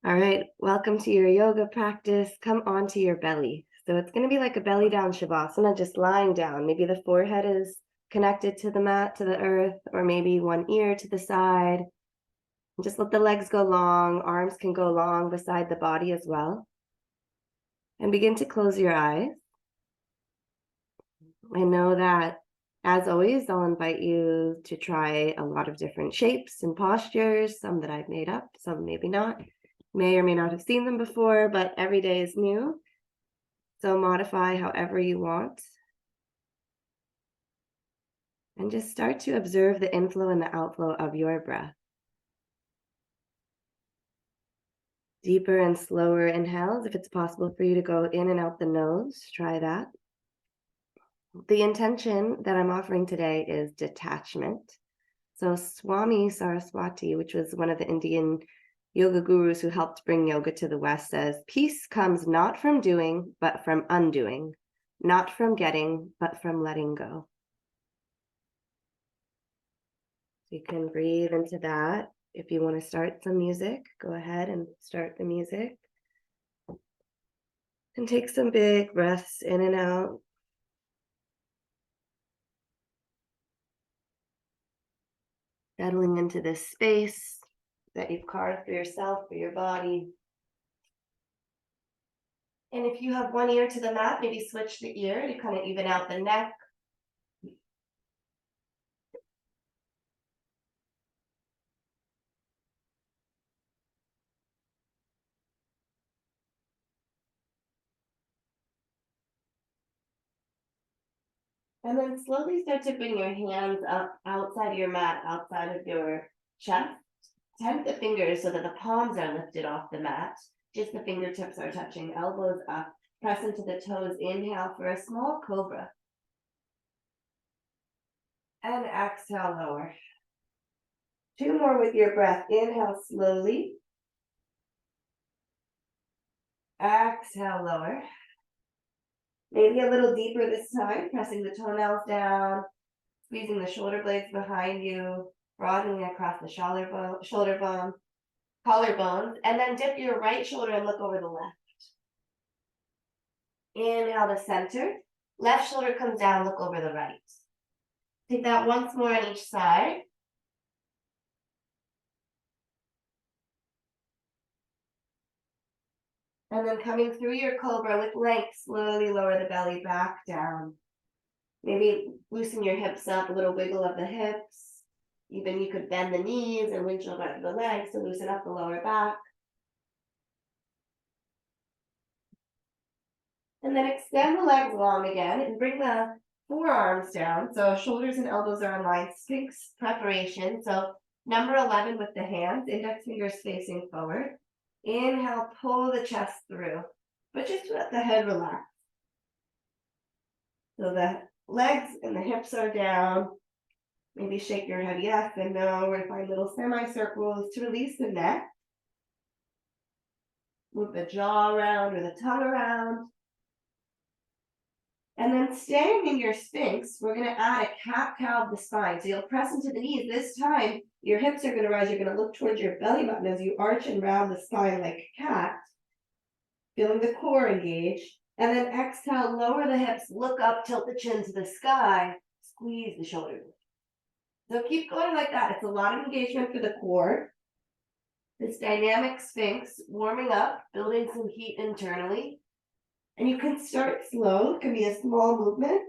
All right, welcome to your yoga practice. Come onto your belly. So it's going to be like a belly down shavasana, just lying down. Maybe the forehead is connected to the mat, to the earth, or maybe one ear to the side. And just let the legs go long. Arms can go long beside the body as well. And begin to close your eyes. I know that, as always, I'll invite you to try a lot of different shapes and postures, some that I've made up, some maybe not. May or may not have seen them before, but every day is new. So modify however you want. And just start to observe the inflow and the outflow of your breath. Deeper and slower inhales. If it's possible for you to go in and out the nose, try that. The intention that I'm offering today is detachment. So Swami Saraswati, which was one of the Indian yoga gurus who helped bring yoga to the West, says, peace comes not from doing, but from undoing, not from getting, but from letting go. You can breathe into that. If you want to start some music, go ahead and start the music. And take some big breaths in and out. Settling into this space that you've carved for yourself, for your body. And if you have one ear to the mat, maybe switch the ear to kind of even out the neck. And then slowly start to bring your hands up outside of your mat, outside of your chest. Tempt the fingers so that the palms are lifted off the mat. Just the fingertips are touching, elbows up. Press into the toes. Inhale for a small cobra. And exhale, lower. 2 more with your breath. Inhale slowly. Exhale, lower. Maybe a little deeper this time, pressing the toenails down, squeezing the shoulder blades behind you, broadening across the shoulder bone, collarbones, and then dip your right shoulder and look over the left. Inhale to center. Left shoulder comes down, look over the right. Take that once more on each side. And then coming through your cobra with length, slowly lower the belly back down. Maybe loosen your hips up, a little wiggle of the hips. Even you could bend the knees and windshield back the legs to loosen up the lower back. And then extend the legs long again and bring the forearms down. So shoulders and elbows are in line, Sphinx preparation. So number 11 with the hands, index fingers facing forward. Inhale, pull the chest through, but just let the head relax. So the legs and the hips are down. Maybe shake your head yes and no, or find little semicircles to release the neck. Move the jaw around or the tongue around. And then staying in your Sphinx, we're going to add a cat-cow of the spine. So you'll press into the knees. This time, your hips are going to rise. You're going to look towards your belly button as you arch and round the spine like a cat, feeling the core engage. And then exhale, lower the hips, look up, tilt the chin to the sky, squeeze the shoulders. So keep going like that. It's a lot of engagement for the core. This dynamic Sphinx, warming up, building some heat internally. And you can start slow. It can be a small movement.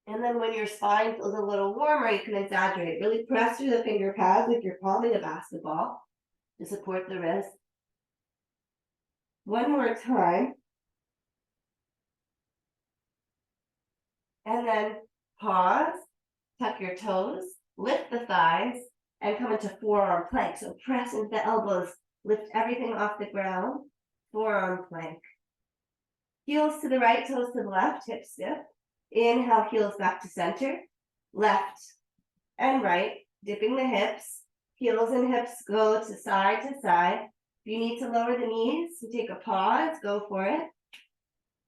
And then when your spine feels a little warmer, you can exaggerate. Really press through the finger pads like you're palming a basketball to support the wrist. One more time. And then pause, tuck your toes, lift the thighs, and come into forearm plank. So press into the elbows, lift everything off the ground, forearm plank. Heels to the right, toes to the left, hips stiff. Inhale, heels back to center, left and right, dipping the hips. Heels and hips go to side. If you need to lower the knees, you take a pause, go for it.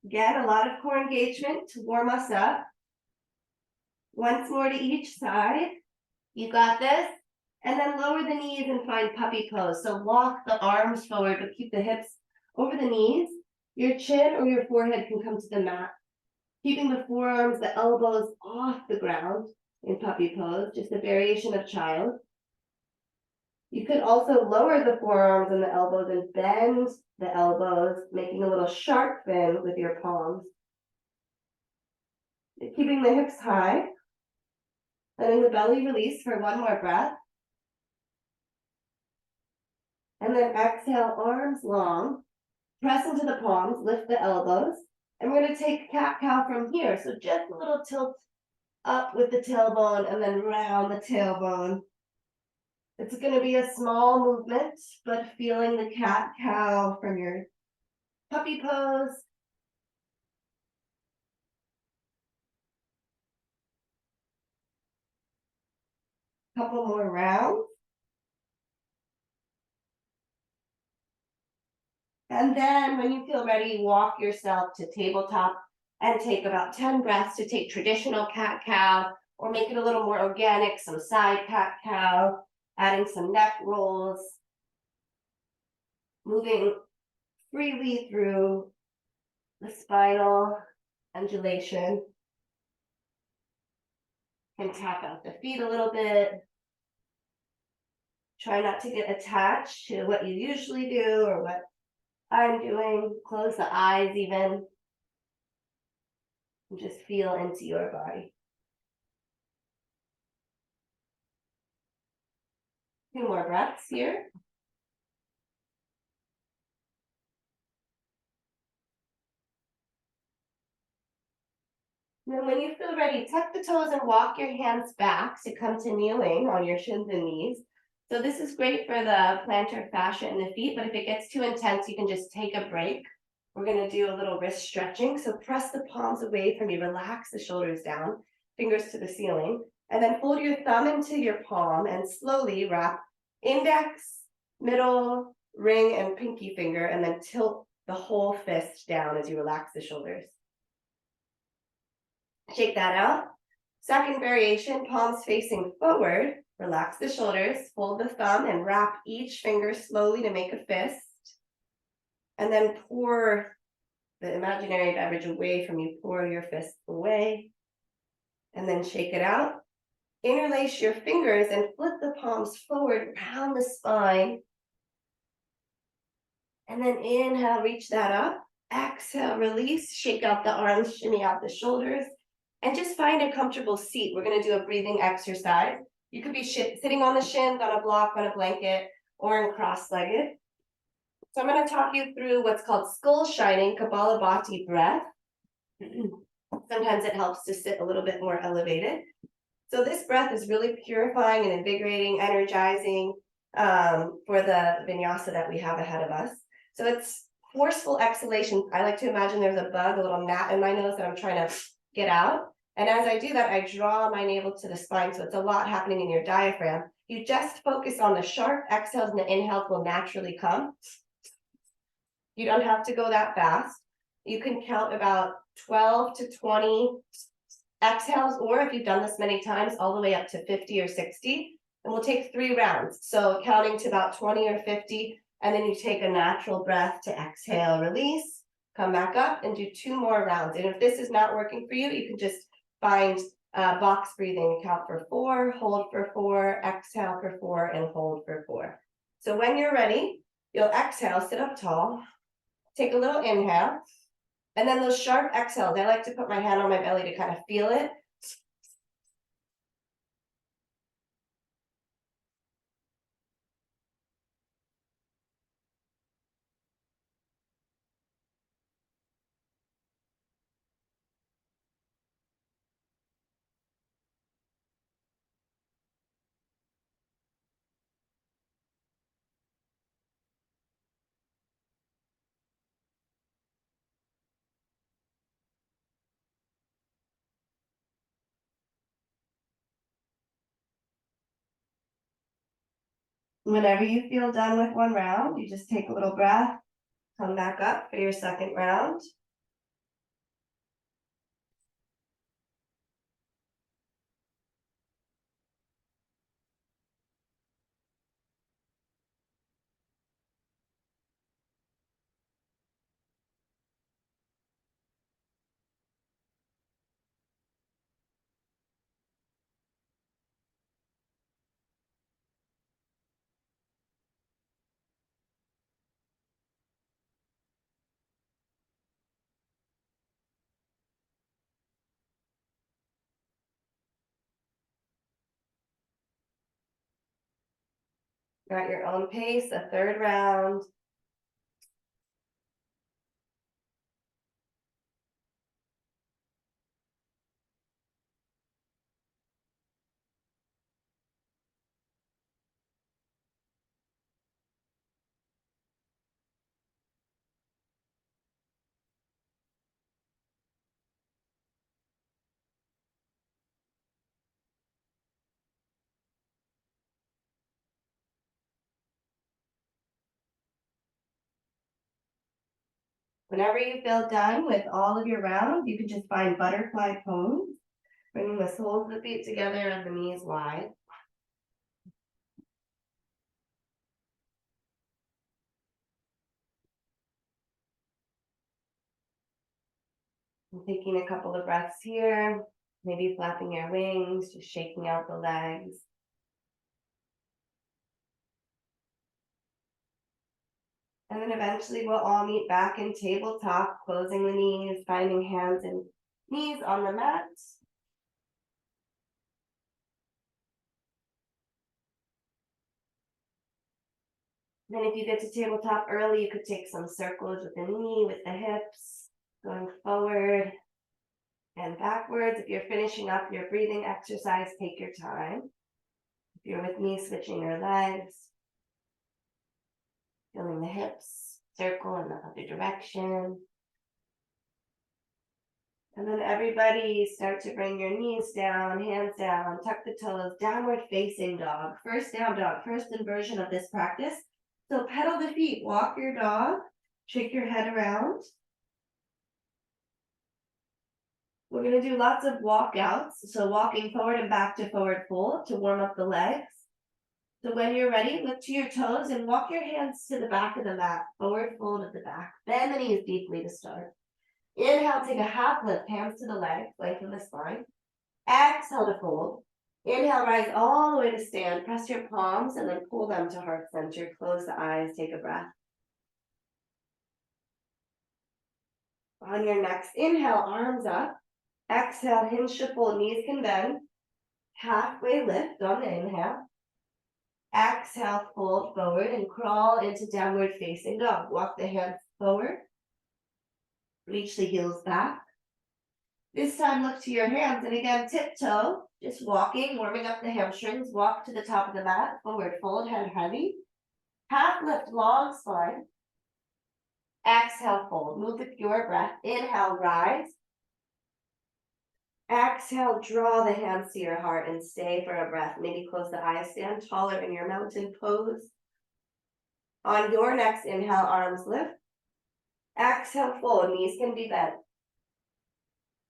Again, a lot of core engagement to warm us up. Once more to each side. You got this. And then lower the knees and find puppy pose. So walk the arms forward, but keep the hips over the knees. Your chin or your forehead can come to the mat. Keeping the forearms, the elbows off the ground in puppy pose, just a variation of child. You could also lower the forearms and the elbows and bend the elbows, making a little shark fin with your palms. Keeping the hips high. Letting the belly release for one more breath. And then exhale, arms long. Press into the palms, lift the elbows. And we're going to take cat-cow from here. So just a little tilt up with the tailbone and then round the tailbone. It's going to be a small movement, but feeling the cat-cow from your puppy pose. Couple more rounds. And then when you feel ready, walk yourself to tabletop and take about 10 breaths to take traditional cat-cow or make it a little more organic, some side cat-cow, adding some neck rolls, moving freely through the spinal undulation. And tap out the feet a little bit. Try not to get attached to what you usually do or what I'm doing. Close the eyes even. And just feel into your body. Two more breaths here. And then when you feel ready, tuck the toes and walk your hands back to come to kneeling on your shins and knees. So this is great for the plantar fascia in the feet, but if it gets too intense, you can just take a break. We're going to do a little wrist stretching. So press the palms away from you, relax the shoulders down, fingers to the ceiling, and then fold your thumb into your palm and slowly wrap index, middle, ring, and pinky finger, and then tilt the whole fist down as you relax the shoulders. Shake that out. Second variation, palms facing forward. Relax the shoulders, fold the thumb and wrap each finger slowly to make a fist. And then pour the imaginary beverage away from you. Pour your fist away. And then shake it out. Interlace your fingers and flip the palms forward, round the spine. And then inhale, reach that up. Exhale, release, shake out the arms, shimmy out the shoulders. And just find a comfortable seat. We're going to do a breathing exercise. You could be sitting on the shins, on a block, on a blanket, or in cross-legged. So I'm going to talk you through what's called skull shining Kapalabhati breath. Sometimes it helps to sit a little bit more elevated. So this breath is really purifying and invigorating, energizing for the vinyasa that we have ahead of us. So it's forceful exhalation. I like to imagine there's a bug, a little gnat in my nose that I'm trying to get out. And as I do that, I draw my navel to the spine. So it's a lot happening in your diaphragm. You just focus on the sharp exhales, and the inhales will naturally come. You don't have to go that fast. You can count about 12 to 20 exhales, or if you've done this many times, all the way up to 50 or 60. And we'll take 3 rounds. So counting to about 20 or 50, and then you take a natural breath to exhale, release, come back up and do 2 more rounds. And if this is not working for you, you can just find box breathing, count for 4, hold for 4, exhale for 4, and hold for 4. So when you're ready, you'll exhale, sit up tall, take a little inhale, and then those sharp exhales. I like to put my hand on my belly to kind of feel it. Whenever you feel done with one round, you just take a little breath, come back up for your second round. At your own pace, a third round. Whenever you feel done with all of your rounds, you can just find butterfly pose, bringing the soles of the feet together and the knees wide. And taking a couple of breaths here, maybe flapping your wings, just shaking out the legs. And then eventually we'll all meet back in tabletop, closing the knees, finding hands and knees on the mat. Then if you get to tabletop early, you could take some circles with the knee, with the hips, going forward and backwards. If you're finishing up your breathing exercise, take your time. If you're with me, switching your legs, feeling the hips circle in the other direction. And then everybody start to bring your knees down, hands down, tuck the toes, downward facing dog. First down dog, first inversion of this practice. So pedal the feet, walk your dog, shake your head around. We're going to do lots of walkouts. So walking forward and back to forward fold to warm up the legs. So when you're ready, lift to your toes and walk your hands to the back of the mat. Forward fold at the back. Bend the knees deeply to start. Inhale, take a half lift, hands to the legs, lengthen the spine. Exhale to fold. Inhale, rise all the way to stand. Press your palms and then pull them to heart center. Close the eyes, take a breath. On your next inhale, arms up. Exhale, hinge to fold, knees can bend. Halfway lift on the inhale. Exhale, fold forward and crawl into downward facing dog. Walk the hands forward. Reach the heels back. This time look to your hands and again tiptoe. Just walking, warming up the hamstrings. Walk to the top of the mat. Forward fold, head heavy. Half lift, long spine. Exhale, fold. Move with your breath. Inhale, rise. Exhale, draw the hands to your heart and stay for a breath. Maybe close the eyes, stand taller in your mountain pose. On your next inhale, arms lift. Exhale, fold, knees can be bent.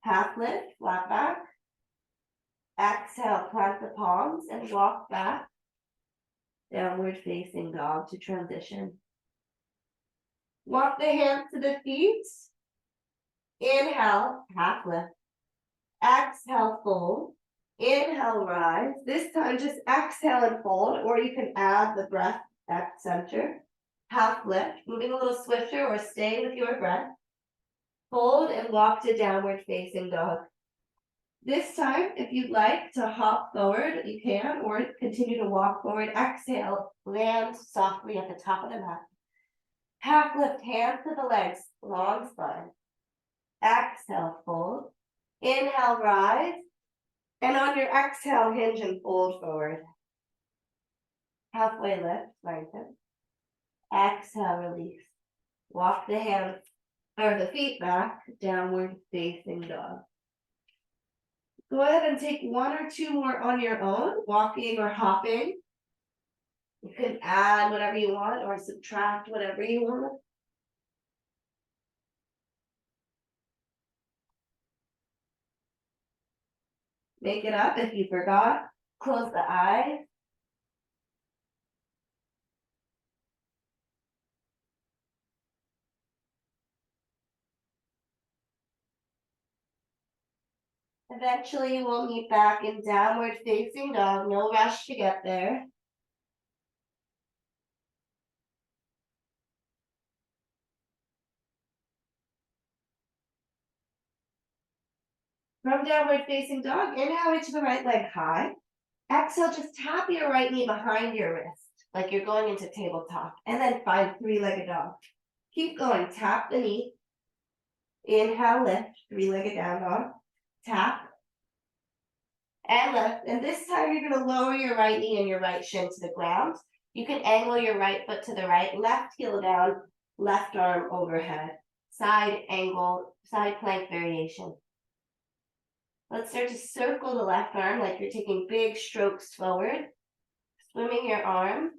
Half lift, flat back. Exhale, plant the palms and walk back. Downward facing dog to transition. Walk the hands to the feet. Inhale, half lift. Exhale, fold. Inhale, rise. This time just exhale and fold, or you can add the breath at center. Half lift, moving a little swifter or stay with your breath. Fold and walk to downward facing dog. This time, if you'd like to hop forward, you can, or continue to walk forward. Exhale, land softly at the top of the mat. Half lift, hands to the legs, long spine. Exhale, fold. Inhale, rise. And on your exhale, hinge and fold forward. Halfway lift, lengthen. Exhale, release. Walk the hands or the feet back, downward facing dog. Go ahead and take one or two more on your own, walking or hopping. You can add whatever you want or subtract whatever you want. Make it up if you forgot. Close the eyes. Eventually, we'll meet back in downward facing dog. No rush to get there. From downward facing dog, inhale, reach the right leg high. Exhale, just tap your right knee behind your wrist. like you're going into tabletop, and then find three-legged dog. Keep going, tap the knee. Inhale, lift, three-legged down dog. Tap. And lift. And this time you're going to lower your right knee and your right shin to the ground. You can angle your right foot to the right, left heel down, left arm overhead. Side angle, side plank variation. Let's start to circle the left arm like you're taking big strokes forward, swimming your arm.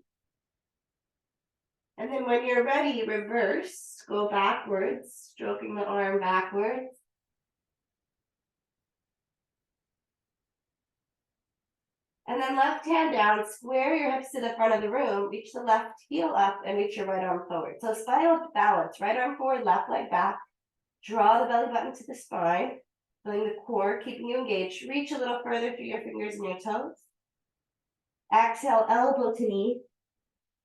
And then when you're ready, reverse, go backwards, stroking the arm backwards. And then left hand down, square your hips to the front of the room, reach the left heel up and reach your right arm forward. So spinal balance, right arm forward, left leg back. Draw the belly button to the spine, feeling the core, keeping you engaged. Reach a little further through your fingers and your toes. Exhale, elbow to knee.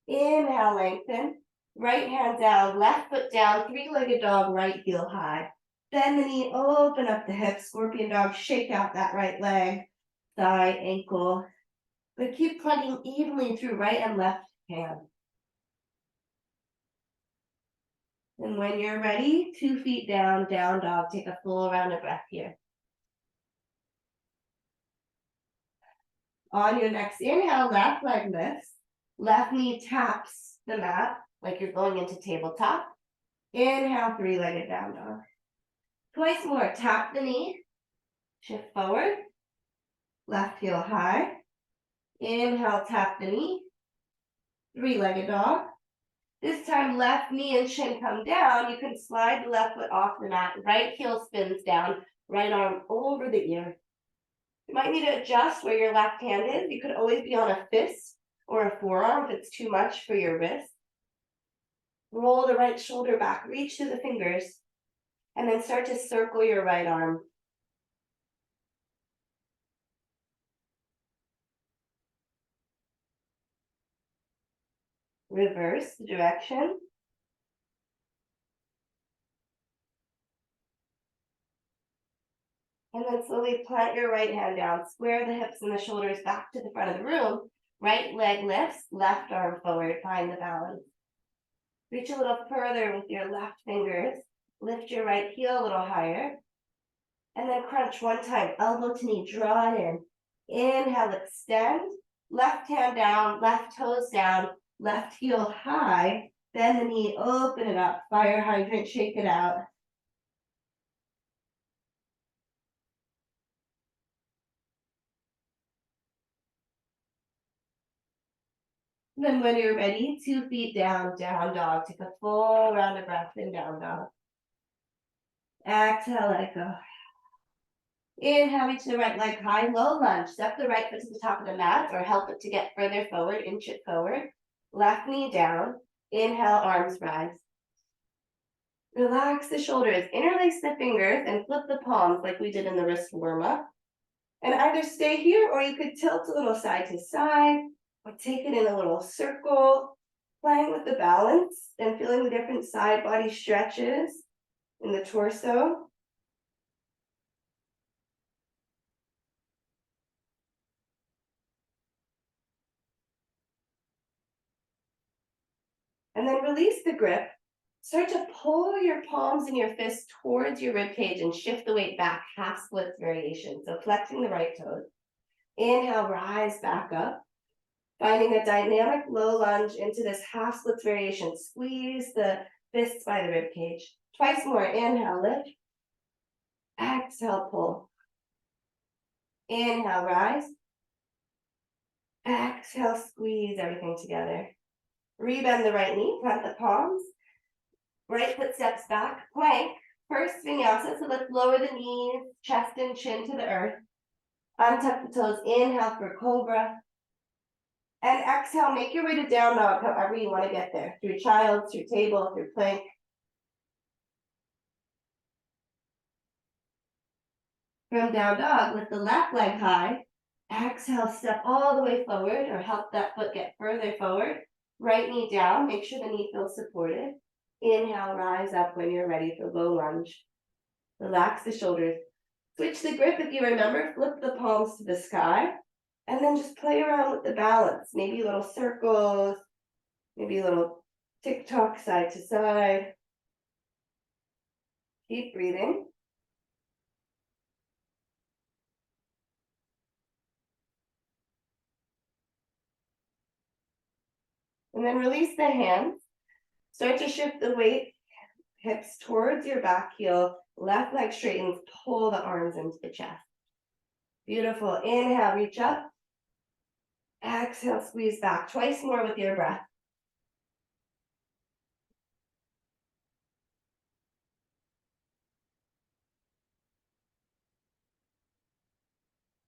Inhale, lengthen. Right hand down, left foot down, three-legged dog, right heel high. Bend the knee, open up the hips, scorpion dog, shake out that right leg, thigh, ankle. But keep plugging evenly through right and left hand. And when you're ready, 2 feet down, down dog. Take a full round of breath here. On your next inhale, left leg lifts. Left knee taps the mat like you're going into tabletop. Inhale, three-legged down dog. Twice more, tap the knee. Shift forward. Left heel high. Inhale, tap the knee. Three-legged dog. This time, left knee and shin come down. You can slide the left foot off the mat. Right heel spins down. Right arm over the ear. You might need to adjust where your left hand is. You could always be on a fist or a forearm if it's too much for your wrist. Roll the right shoulder back. Reach through the fingers. And then start to circle your right arm. Reverse the direction. And then slowly plant your right hand down. Square the hips and the shoulders back to the front of the room. Right leg lifts, left arm forward. Find the balance. Reach a little further with your left fingers. Lift your right heel a little higher. And then crunch one time. Elbow to knee, draw it in. Inhale, extend. Left hand down, left toes down, left heel high. Bend the knee, open it up. Fire hydrant, shake it out. Then when you're ready, 2 feet down, down dog. Take a full round of breath in down dog. Exhale, let it go. Inhale, reach the right leg high, low lunge. Step the right foot to the top of the mat or help it to get further forward, inch it forward. Left knee down. Inhale, arms rise. Relax the shoulders, interlace the fingers and flip the palms like we did in the wrist warm-up. And either stay here or you could tilt a little side to side or take it in a little circle, playing with the balance and feeling the different side body stretches in the torso. And then release the grip. Start to pull your palms and your fists towards your rib cage and shift the weight back, half splits variation. So flexing the right toes. Inhale, rise back up. Finding a dynamic low lunge into this half splits variation. Squeeze the fists by the rib cage. Twice more. Inhale, lift. Exhale, pull. Inhale, rise. Exhale, squeeze everything together. Rebend the right knee, plant the palms. Right foot steps back, plank. First vinyasa, so let's lower the knees, chest and chin to the earth. Untuck the toes, inhale for cobra. And exhale, make your way to down dog, however you want to get there. Through child, through table, through plank. From down dog, lift the left leg high. Exhale, step all the way forward or help that foot get further forward. Right knee down, make sure the knee feels supported. Inhale, rise up when you're ready for low lunge. Relax the shoulders. Switch the grip if you remember, flip the palms to the sky. And then just play around with the balance. Maybe little circles, Maybe a little tick-tock side to side. Keep breathing. And then release the hands. Start to shift the weight, hips towards your back heel, left leg straightens, pull the arms into the chest. Beautiful. Inhale, reach up. Exhale, squeeze back. Twice more with your breath.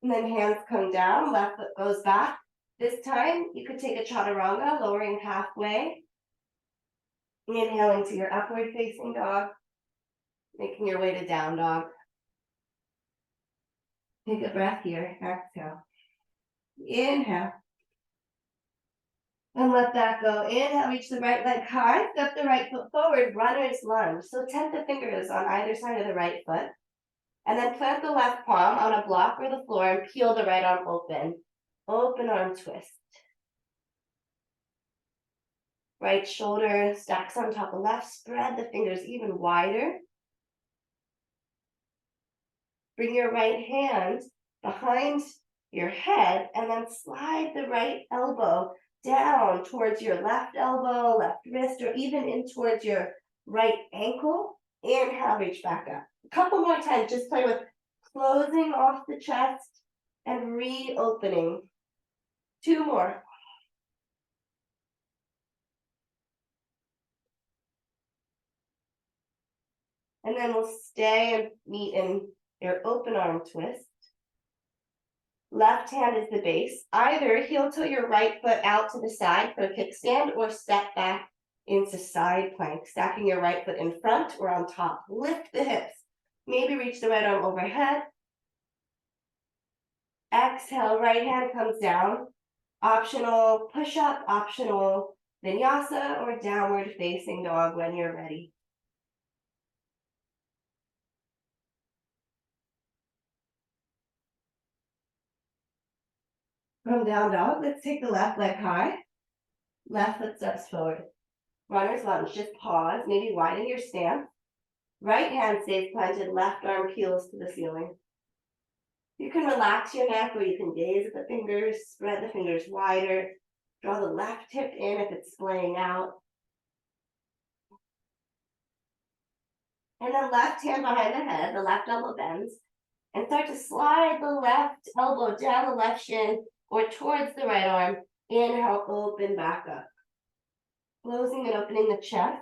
And then hands come down, left foot goes back. This time, you could take a chaturanga, lowering halfway. Inhaling to your upward facing dog. Making your way to down dog. Take a breath here. Exhale. Inhale. And let that go. Inhale, reach the right leg high. Step the right foot forward, runner's lunge. So tent the fingers on either side of the right foot. And then plant the left palm on a block or the floor and peel the right arm open. Open arm twist. Right shoulder stacks on top of left. Spread the fingers even wider. Bring your right hand behind your head and then slide the right elbow down towards your left elbow, left wrist, or even in towards your right ankle. Inhale, reach back up. A couple more times, just play with closing off the chest and reopening. 2 more. And then we'll stay and meet in your open arm twist. Left hand is the base. Either heel toe your right foot out to the side for a kickstand or step back into side plank, stacking your right foot in front or on top. Lift the hips. Maybe reach the right arm overhead. Exhale, right hand comes down. Optional push-up, optional vinyasa, or downward facing dog when you're ready. From down dog, let's take the left leg high. Left foot steps forward. Runner's lunge, just pause, maybe widen your stance. Right hand stays planted, left arm peels to the ceiling. You can relax your neck or you can gaze at the fingers, spread the fingers wider, draw the left hip in if it's splaying out. And then left hand behind the head, the left elbow bends, and start to slide the left elbow down the left shin or towards the right arm. Inhale, open back up. Closing and opening the chest.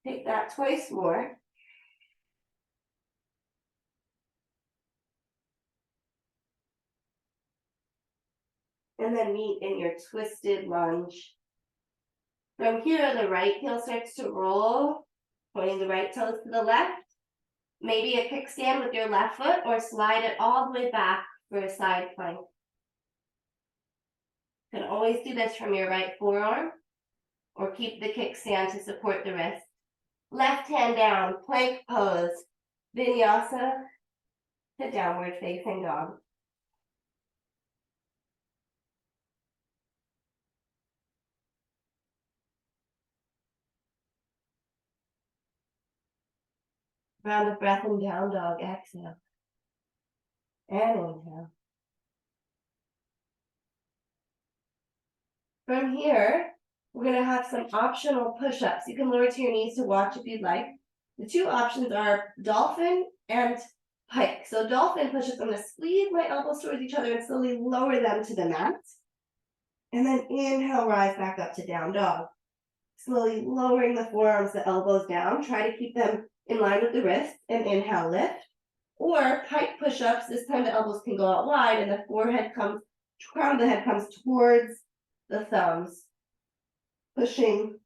Take that twice more. And then meet in your twisted lunge. From here, the right heel starts to roll, pointing the right toes to the left. Maybe a kickstand with your left foot or slide it all the way back for a side plank. You can always do this from your right forearm or keep the kickstand to support the wrist. Left hand down, plank pose, vinyasa to downward facing dog. Round of breath and down dog, exhale. And inhale. From here, we're going to have some optional push-ups. You can lower to your knees to watch if you'd like. The 2 options are dolphin and pike. So dolphin push-ups, I'm going to squeeze my elbows towards each other and slowly lower them to the mat. And then inhale, rise back up to down dog. Slowly lowering the forearms, the elbows down. Try to keep them in line with the wrist and inhale, lift. Or pike push-ups, this time the elbows can go out wide and the crown of the head comes towards the thumbs, pushing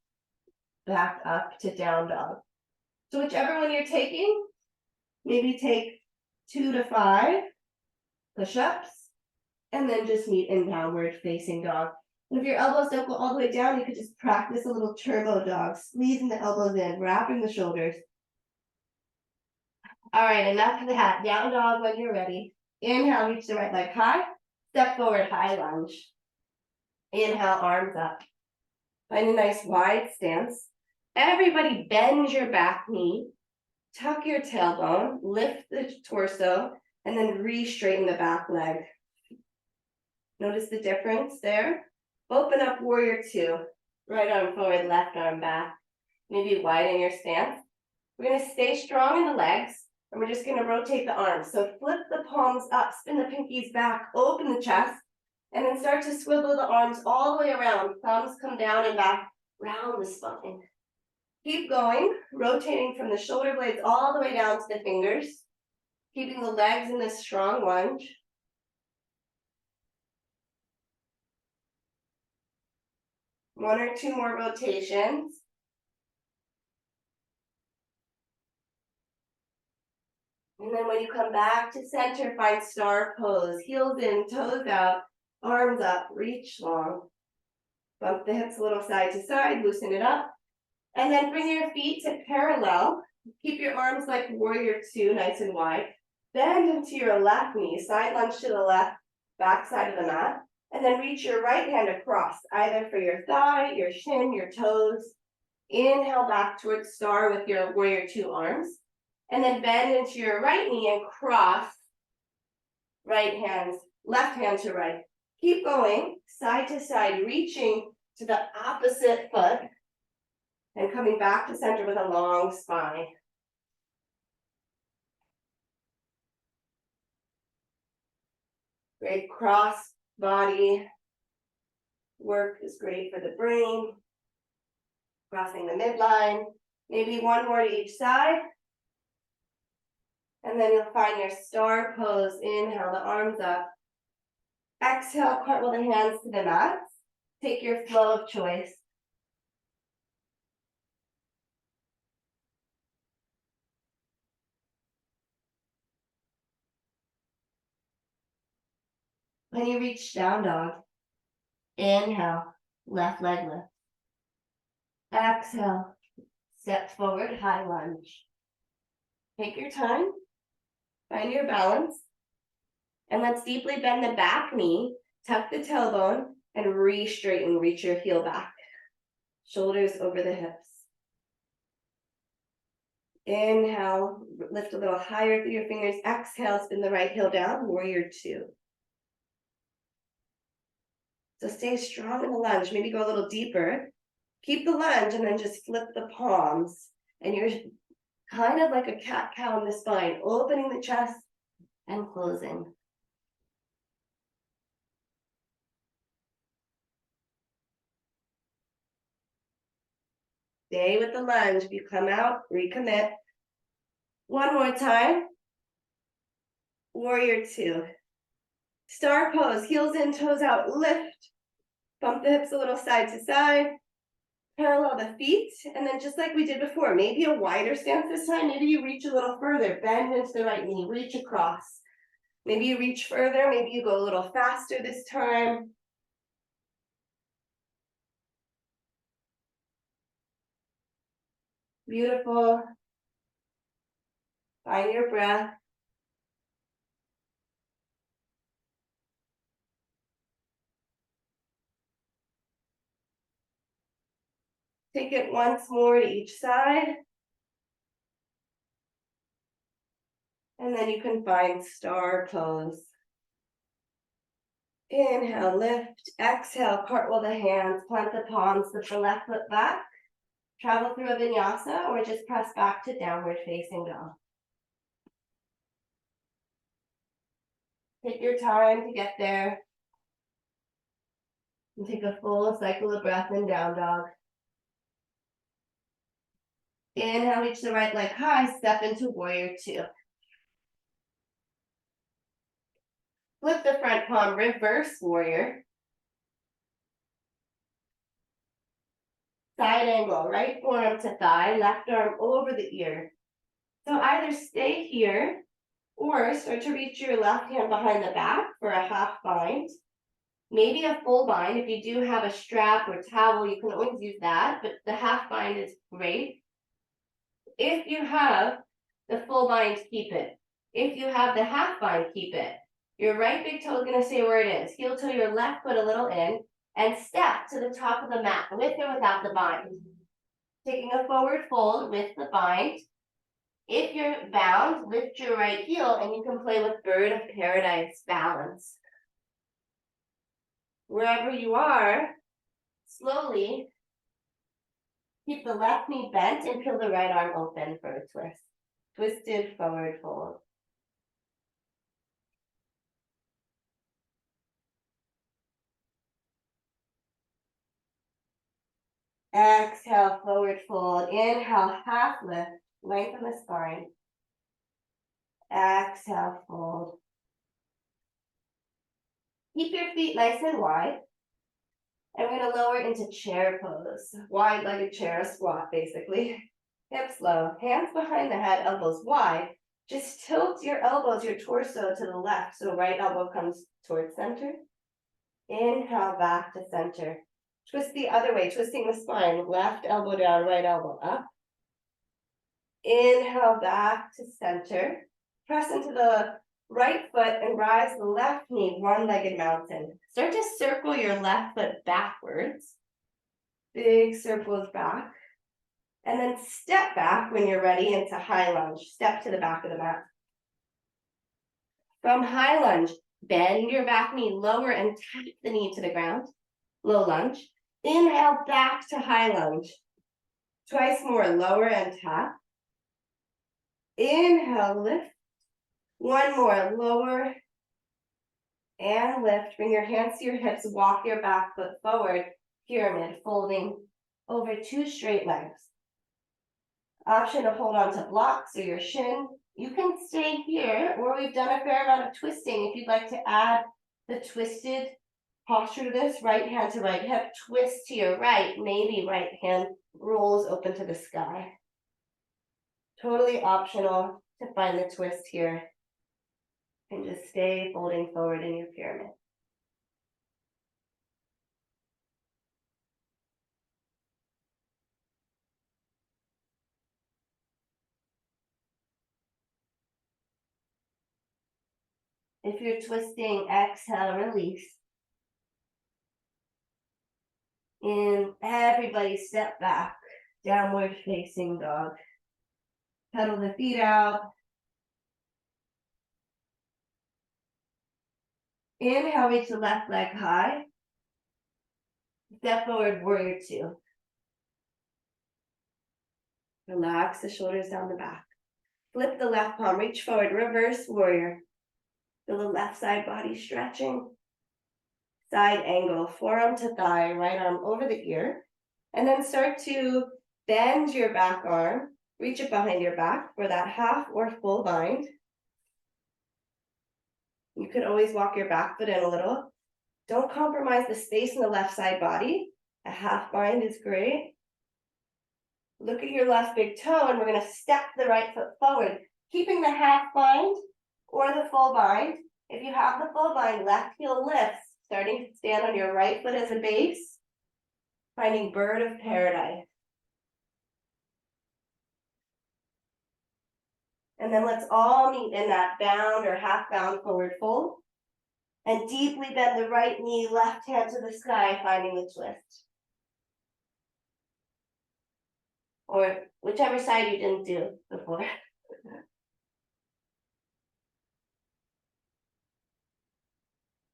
back up to down dog. So whichever one you're taking, maybe take 2 to 5 push-ups, and then just meet in downward facing dog. And if your elbows don't go all the way down, you could just practice a little turbo dog, squeezing the elbows in, wrapping the shoulders. All right, enough of that. Down dog when you're ready. Inhale, reach the right leg high. Step forward, high lunge. Inhale, arms up. Find a nice wide stance. Everybody bend your back knee, tuck your tailbone, lift the torso, and then re-straighten the back leg. Notice the difference there? Open up warrior two. Right arm forward, left arm back. Maybe widen your stance. We're going to stay strong in the legs, and we're just going to rotate the arms. So flip the palms up, spin the pinkies back, open the chest, and then start to swivel the arms all the way around. Thumbs come down and back, round the spine. Keep going, rotating from the shoulder blades all the way down to the fingers, keeping the legs in this strong lunge. One or two more rotations. And then when you come back to center, find star pose. Heels in, toes out, arms up, reach long. Bump the hips a little side to side, loosen it up. And then bring your feet to parallel. Keep your arms like warrior two, nice and wide. Bend into your left knee, side lunge to the left, back side of the mat. And then reach your right hand across, either for your thigh, your shin, your toes. Inhale back towards star with your warrior two arms. And then bend into your right knee and cross left hand to right. Keep going, side to side, reaching to the opposite foot. And coming back to center with a long spine. Great cross body work is great for the brain. Crossing the midline. Maybe one more to each side. And then you'll find your star pose. Inhale, the arms up. Exhale, cartwheel the hands to the mat. Take your flow of choice. When you reach down dog, inhale, left leg lift. Exhale, step forward, high lunge. Take your time, find your balance, and let's deeply bend the back knee, tuck the tailbone, and re-straighten, reach your heel back. Shoulders over the hips. Inhale, lift a little higher through your fingers. Exhale, spin the right heel down, warrior two. So stay strong in the lunge, maybe go a little deeper. Keep the lunge and then just flip the palms. And you're kind of like a cat-cow in the spine, opening the chest and closing. Stay with the lunge. If you come out, recommit. One more time. Warrior two. Star pose, heels in, toes out, lift. Bump the hips a little side to side. Parallel the feet, and then just like we did before, maybe a wider stance this time. Maybe you reach a little further, bend into the right knee, reach across. Maybe you reach further, maybe you go a little faster this time. Beautiful. Find your breath. Take it once more to each side. And then you can find star pose. Inhale, lift. Exhale, cartwheel the hands, plant the palms, lift the left foot back. Travel through a vinyasa or just press back to downward facing dog. Take your time to get there. And take a full cycle of breath in down dog. Inhale, reach the right leg high, step into warrior two. Flip the front palm, reverse warrior. Side angle, right forearm to thigh, left arm over the ear. So either stay here or start to reach your left hand behind the back for a half bind. Maybe a full bind. If you do have a strap or towel, you can always use that, but the half bind is great. If you have the full bind, keep it. If you have the half bind, keep it. Your right big toe is going to stay where it is. Heel toe your left foot a little in. and step to the top of the mat with or without the bind. Taking a forward fold with the bind. If you're bound, lift your right heel and you can play with bird of paradise balance. Wherever you are, slowly keep the left knee bent and peel the right arm open for a twist. Twisted forward fold. Exhale, forward fold. Inhale, half lift. Lengthen the spine. Exhale, fold. Keep your feet nice and wide. And we're going to lower into chair pose. Wide-legged chair, squat, basically. Hips low, hands behind the head, elbows wide. Just tilt your elbows, your torso to the left, so right elbow comes towards center. Inhale, back to center. Twist the other way, twisting the spine. Left elbow down, right elbow up. Inhale, back to center. Press into the right foot and rise the left knee, one-legged mountain. Start to circle your left foot backwards. Big circles back. And then step back when you're ready into high lunge. Step to the back of the mat. From high lunge, bend your back knee lower and tap the knee to the ground. Low lunge. Inhale, back to high lunge. Twice more, lower and tap. Inhale, lift. One more, lower and lift. Bring your hands to your hips, walk your back foot forward. Pyramid, folding over two straight legs. Option to hold on to blocks or your shin. You can stay here, or we've done a fair amount of twisting. If you'd like to add the twisted posture to this, right hand to right hip, twist to your right, maybe right hand rolls open to the sky. Totally optional to find the twist here. And just stay folding forward in your pyramid. If you're twisting, exhale, release. And everybody step back, downward facing dog. Pedal the feet out. Inhale, reach the left leg high. Step forward, warrior two. Relax the shoulders down the back. Flip the left palm, reach forward, reverse warrior. Feel the left side body stretching. Side angle, forearm to thigh, right arm over the ear. And then start to bend your back arm, reach it behind your back for that half or full bind. You could always walk your back foot in a little. Don't compromise the space in the left side body. A half bind is great. Look at your left big toe, and we're going to step the right foot forward, keeping the half bind or the full bind. If you have the full bind, left heel lifts, starting to stand on your right foot as a base, finding bird of paradise. And then let's all meet in that bound or half bound forward fold. And deeply bend the right knee, left hand to the sky, finding the twist. Or whichever side you didn't do before.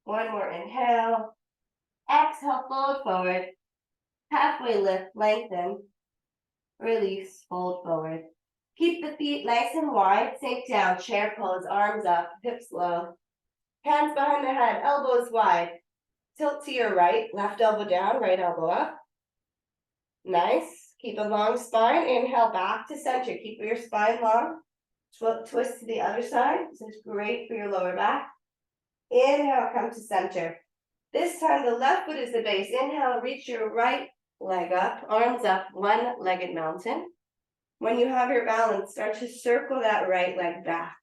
One more inhale. Exhale, fold forward. Halfway lift, lengthen. Release, fold forward. Keep the feet nice and wide. Sink down, chair pose, arms up, hips low. Hands behind the head, elbows wide. Tilt to your right, left elbow down, right elbow up. Nice. Keep a long spine. Inhale, back to center. Keep your spine long. Twist to the other side. This is great for your lower back. Inhale, come to center. This time the left foot is the base. Inhale, reach your right leg up, arms up, one-legged mountain. When you have your balance, start to circle that right leg back.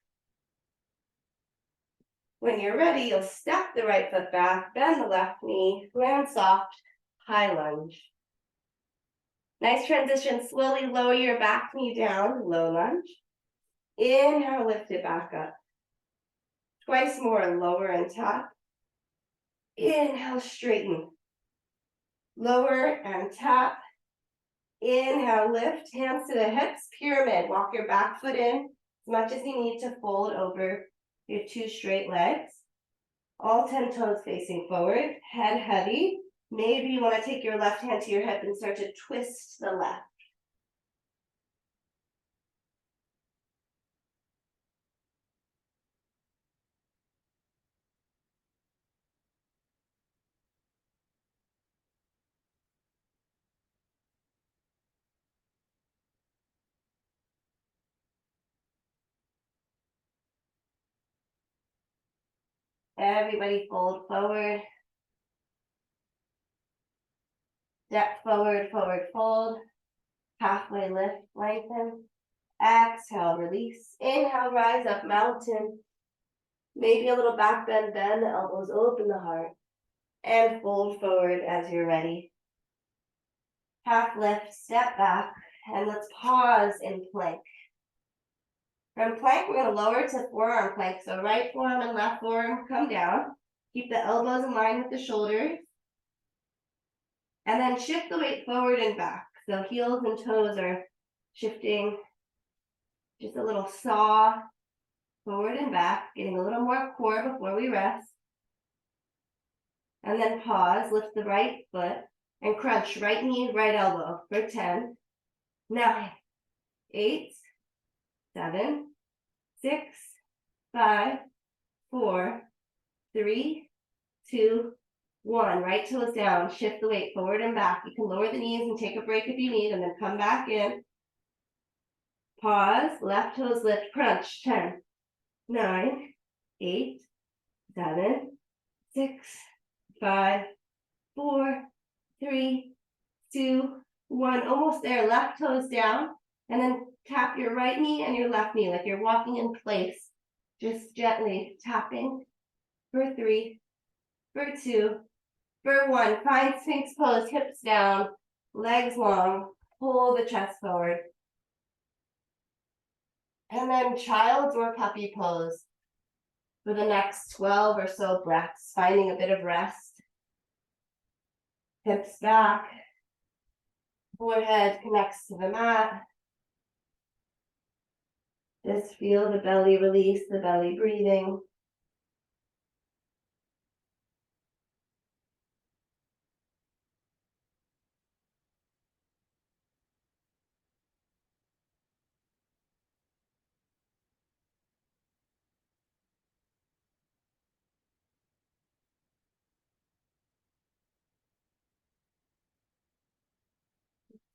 When you're ready, you'll step the right foot back, bend the left knee, land soft, high lunge. Nice transition. Slowly lower your back knee down, low lunge. Inhale, lift it back up. Twice more, lower and top. Inhale, straighten. Lower and tap. Inhale, lift, hands to the hips, pyramid. Walk your back foot in as much as you need to fold over your 2 straight legs. All 10 toes facing forward, head heavy. Maybe you want to take your left hand to your hip and start to twist the left. Everybody fold forward. Step forward, forward fold. Halfway lift, lengthen. Exhale, release. Inhale, rise up, mountain. Maybe a little back bend, bend the elbows, open the heart. And fold forward as you're ready. Half lift, step back, and let's pause in plank. From plank, we're going to lower to forearm plank. So right forearm and left forearm come down. Keep the elbows in line with the shoulders. And then shift the weight forward and back. So heels and toes are shifting. Just a little saw forward and back, getting a little more core before we rest. And then pause, lift the right foot, and crunch right knee, right elbow for 10, 9, 8, 7, 6, 5, 4, 3, 2, 1. Right toes down, shift the weight forward and back. You can lower the knees and take a break if you need, and then come back in. Pause, left toes lift, crunch, 10, 9, 8, 7, 6, 5, 4, 3, 2, 1. Almost there. Left toes down. And then tap your right knee and your left knee like you're walking in place. Just gently tapping for 3, for 2, for 1. Find Sphinx pose. Hips down. Legs long. Pull the chest forward. And then child's or puppy pose for the next 12 or so breaths. Finding a bit of rest. Hips back. Forehead connects to the mat. Just feel the belly release, the belly breathing.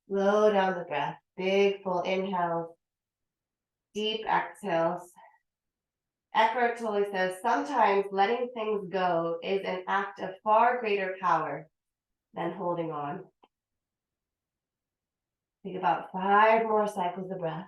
Slow down the breath. Big full inhales. Deep exhales. Eckhart Tolle says, sometimes letting things go is an act of far greater power than holding on. Take about 5 more cycles of breath.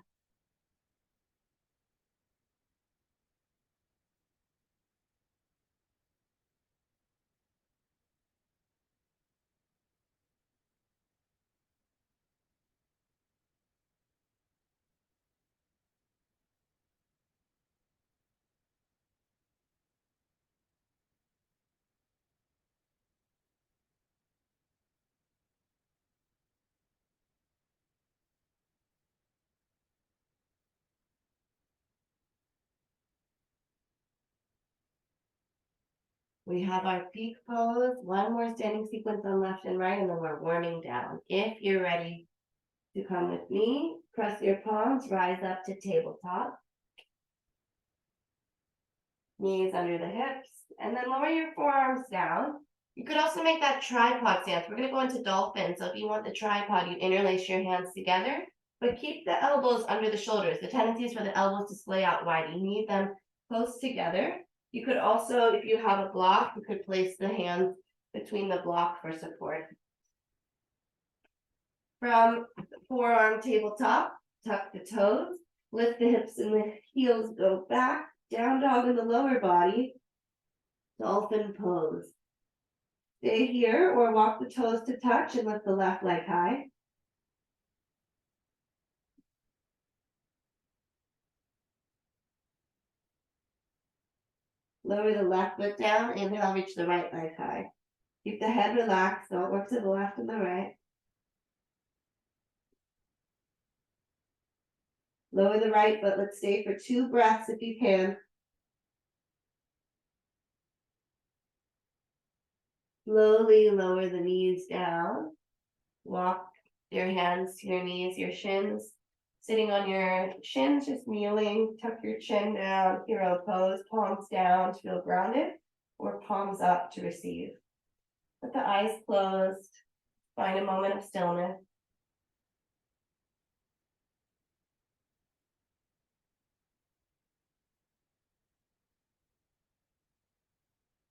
We have our peak pose. 1 more standing sequence on left and right, and then we're warming down. If you're ready to come with me, press your palms, rise up to tabletop. Knees under the hips, and then lower your forearms down. You could also make that tripod stance. We're going to go into Dolphin, so if you want the tripod, you interlace your hands together, but keep the elbows under the shoulders. The tendency is for the elbows to splay out wide. You need them close together. You could also, if you have a block, you could place the hands between the block for support. From forearm tabletop, tuck the toes, lift the hips and the heels go back, down dog in the lower body, dolphin pose. Stay here or walk the toes to touch and lift the left leg high. Lower the left foot down, inhale, reach the right leg high. Keep the head relaxed, don't work to the left and the right. Lower the right foot, let's stay for 2 breaths if you can. Slowly lower the knees down. Walk your hands to your knees, your shins. Sitting on your shins, just kneeling, tuck your chin down, hero pose, palms down to feel grounded, or palms up to receive. With the eyes closed, find a moment of stillness.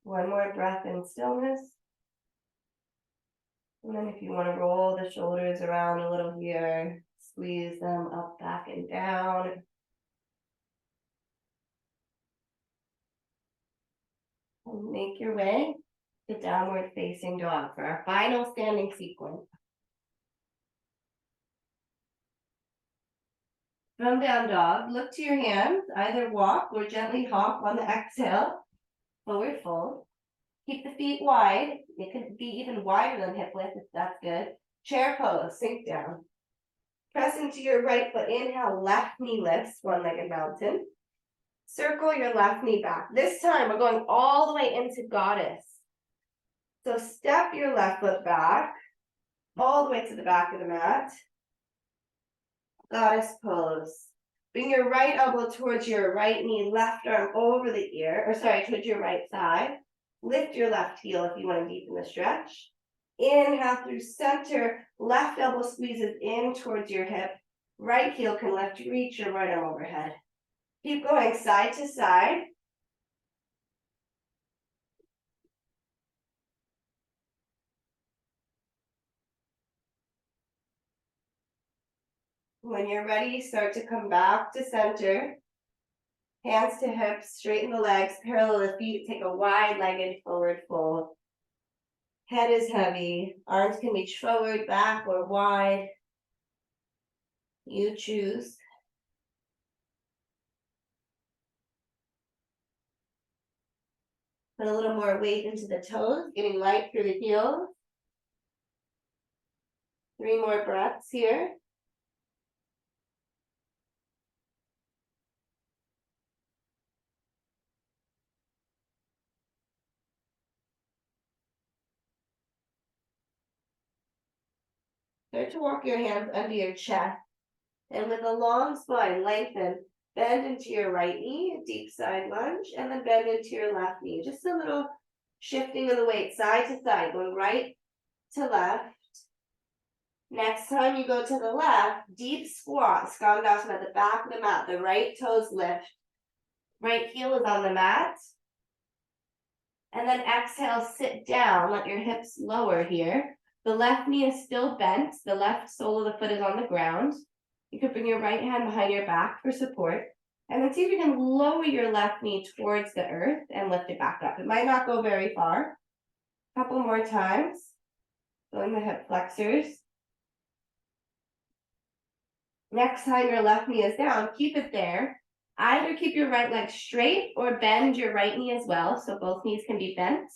One more breath in stillness. And then if you want to roll the shoulders around a little here, squeeze them up, back, and down. And make your way to downward facing dog for our final standing sequence. From down dog, look to your hands, either walk or gently hop on the exhale, forward fold. Keep the feet wide. It could be even wider than hip width if that's good. Chair pose, sink down. Press into your right foot, inhale, left knee lifts, one-legged mountain. Circle your left knee back. This time we're going all the way into goddess. So step your left foot back, all the way to the back of the mat. Goddess pose. Bring your right elbow towards your right knee, left arm over the ear, towards your right side. Lift your left heel if you want to deepen the stretch. Inhale through center, left elbow squeezes in towards your hip. Right heel can lift, reach your right arm overhead. Keep going side to side. When you're ready, start to come back to center. Hands to hips, straighten the legs, parallel the feet, take a wide-legged forward fold. Head is heavy, arms can reach forward, back, or wide. You choose. Put a little more weight into the toes, getting light through the heels. 3 more breaths here. Start to walk your hands under your chest. And with a long spine, lengthen. Bend into your right knee, deep side lunge, and then bend into your left knee. Just a little shifting of the weight, side to side, going right to left. Next time you go to the left, deep squat, skandasana at the back of the mat. The right toes lift. Right heel is on the mat. And then exhale, sit down, let your hips lower here. The left knee is still bent. The left sole of the foot is on the ground. You could bring your right hand behind your back for support. And then see if you can lower your left knee towards the earth and lift it back up. It might not go very far. A couple more times. Filling the hip flexors. Next time your left knee is down, keep it there. Either keep your right leg straight or bend your right knee as well, so both knees can be bent.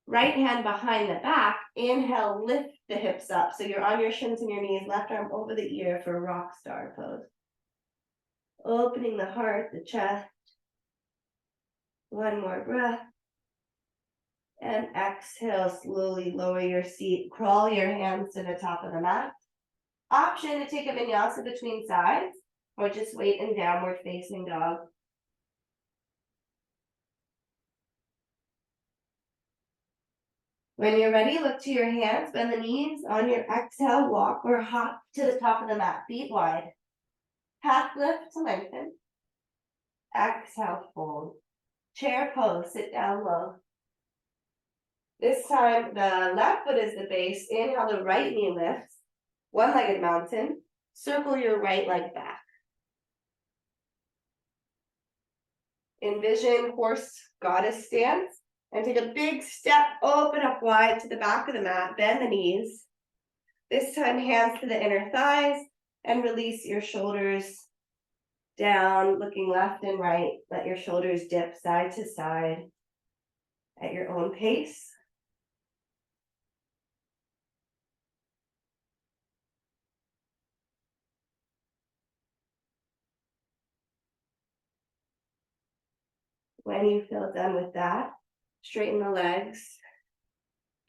Right hand behind the back. Inhale, lift the hips up. So you're on your shins and your knees, left arm over the ear for rock star pose. Opening the heart, the chest. One more breath. And exhale, slowly lower your seat. Crawl your hands to the top of the mat. Option to take a vinyasa between sides, or just wait in downward facing dog. When you're ready, look to your hands, bend the knees. On your exhale, walk or hop to the top of the mat, feet wide. Half lift to lengthen. Exhale, fold. Chair pose, sit down low. This time, the left foot is the base. Inhale, the right knee lifts. One-legged mountain. Circle your right leg back. Envision horse goddess stance. And take a big step, open up wide to the back of the mat, bend the knees. This time, hands to the inner thighs, and release your shoulders down, looking left and right. Let your shoulders dip side to side at your own pace. When you feel done with that, straighten the legs,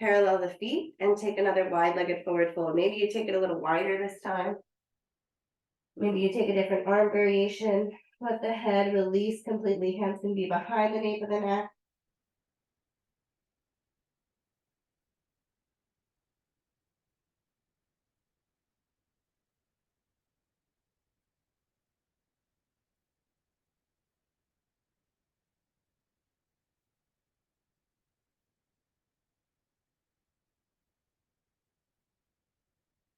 parallel the feet, and take another wide-legged forward fold. Maybe you take it a little wider this time. Maybe you take a different arm variation. Let the head release completely. Hands can be behind the nape of the neck.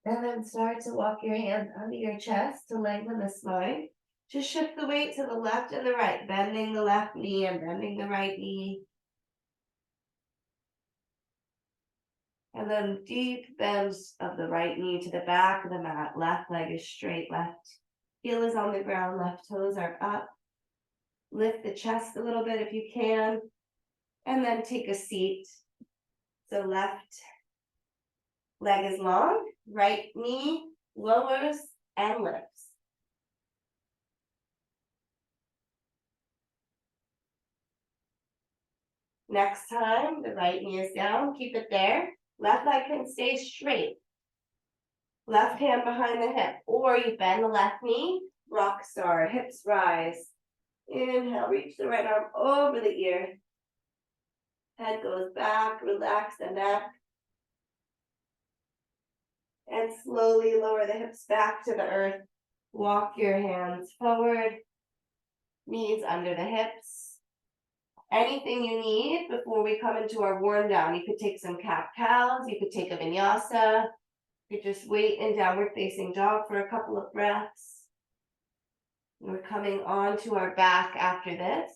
And then start to walk your hands under your chest to lengthen the spine. Just shift the weight to the left and the right, bending the left knee and bending the right knee. And then deep bends of the right knee to the back of the mat. Left leg is straight, left heel is on the ground, left toes are up. Lift the chest a little bit if you can. And then take a seat. So left leg is long, right knee lowers and lifts. Next time, the right knee is down, keep it there. Left leg can stay straight. Left hand behind the hip, or you bend the left knee, rock star, hips rise. Inhale, reach the right arm over the ear. Head goes back, relax the neck. And slowly lower the hips back to the earth. Walk your hands forward, knees under the hips. Anything you need before we come into our warm down. You could take some cat-cows, you could take a vinyasa. You could just wait in downward facing dog for a couple of breaths. We're coming onto our back after this.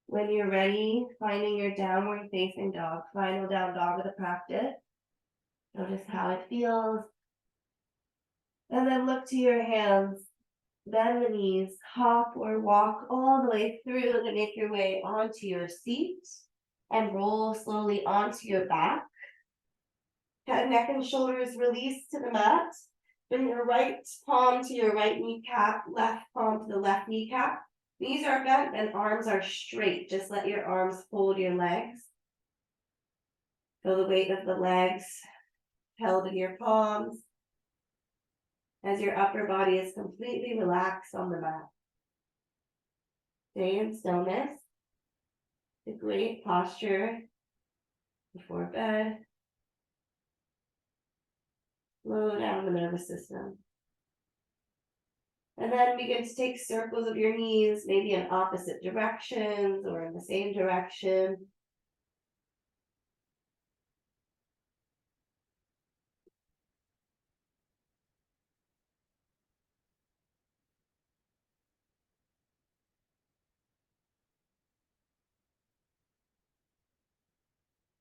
When you're ready, finding your downward facing dog, final down dog of the practice. Notice how it feels. And then look to your hands, bend the knees, hop or walk all the way through to make your way onto your seat and roll slowly onto your back. Head, neck, and shoulders release to the mat. Bring your right palm to your right kneecap, left palm to the left kneecap. Knees are bent and arms are straight. Just let your arms hold your legs. Feel the weight of the legs held in your palms as your upper body is completely relaxed on the mat. Stay in stillness. A great posture before bed. Slow down the nervous system. And then begin to take circles of your knees, maybe in opposite directions or in the same direction.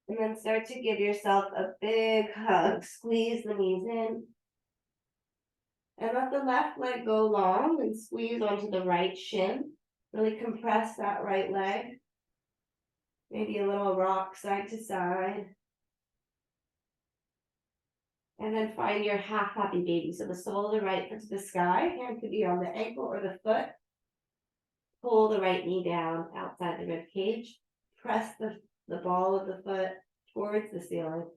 And then start to give yourself a big hug. Squeeze the knees in. And let the left leg go long and squeeze onto the right shin. Really compress that right leg. Maybe a little rock side to side. And then find your half happy baby. So the sole of the right foot to the sky. Hand could be on the ankle or the foot. Pull the right knee down outside the rib cage. Press the ball of the foot towards the ceiling.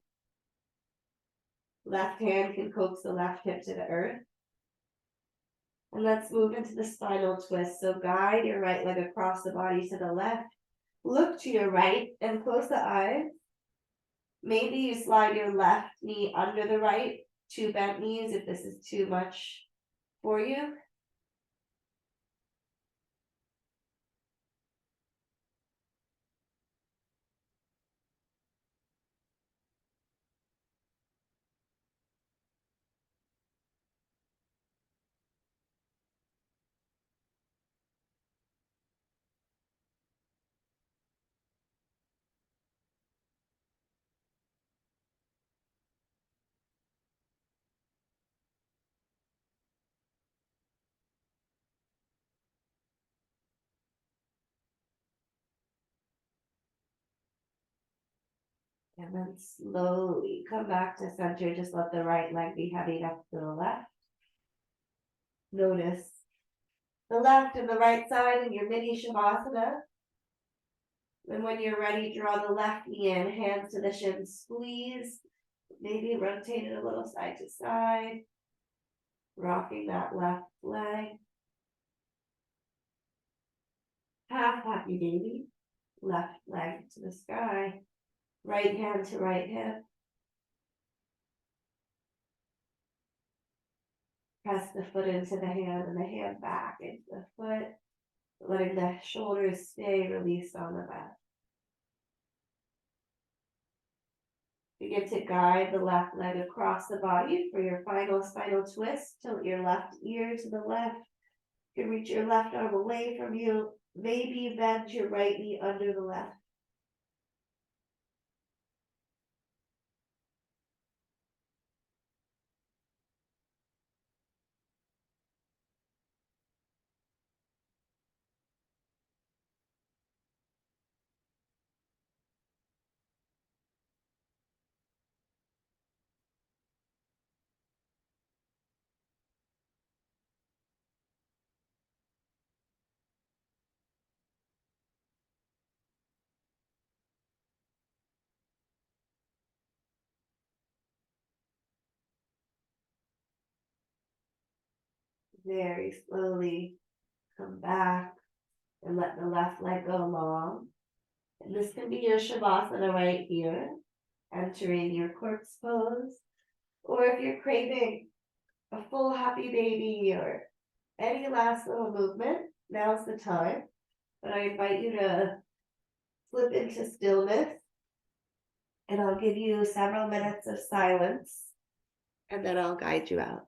Left hand can coax the left hip to the earth. And let's move into the spinal twist. So guide your right leg across the body to the left. Look to your right and close the eyes. Maybe you slide your left knee under the right, 2 bent knees if this is too much for you. And then slowly come back to center. Just let the right leg be heading up to the left. Notice the left and the right side in your mini Shavasana. And when you're ready, draw the left knee in, hands to the shins, squeeze. Maybe rotate it a little side to side. Rocking that left leg. Half happy baby. Left leg to the sky. Right hand to right hip. Press the foot into the hand and the hand back into the foot. Letting the shoulders stay released on the back. Begin to guide the left leg across the body for your final spinal twist. Tilt your left ear to the left. You can reach your left arm away from you. Maybe bend your right knee under the left. Very slowly come back and let the left leg go long. And this can be your Shavasana right here, entering your corpse pose. Or if you're craving a full happy baby or any last little movement, now's the time. But I invite you to slip into stillness, and I'll give you several minutes of silence, and then I'll guide you out.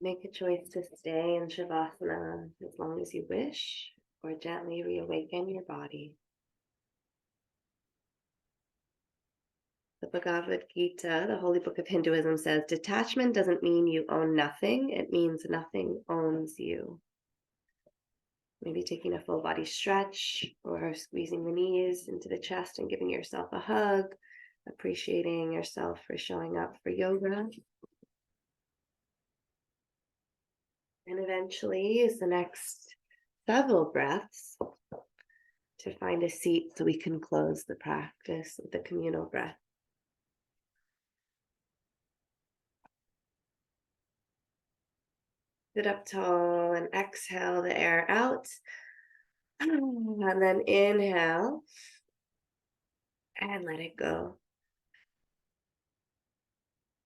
Make a choice to stay in Shavasana as long as you wish, or gently reawaken your body. The Bhagavad Gita, the holy book of Hinduism, says detachment doesn't mean you own nothing. It means nothing owns you. Maybe taking a full body stretch or squeezing the knees into the chest and giving yourself a hug, appreciating yourself for showing up for yoga. And eventually use the next several breaths to find a seat so we can close the practice with the communal breath. Sit up tall and exhale the air out. And then inhale and let it go.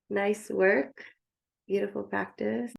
Nice work. Beautiful practice.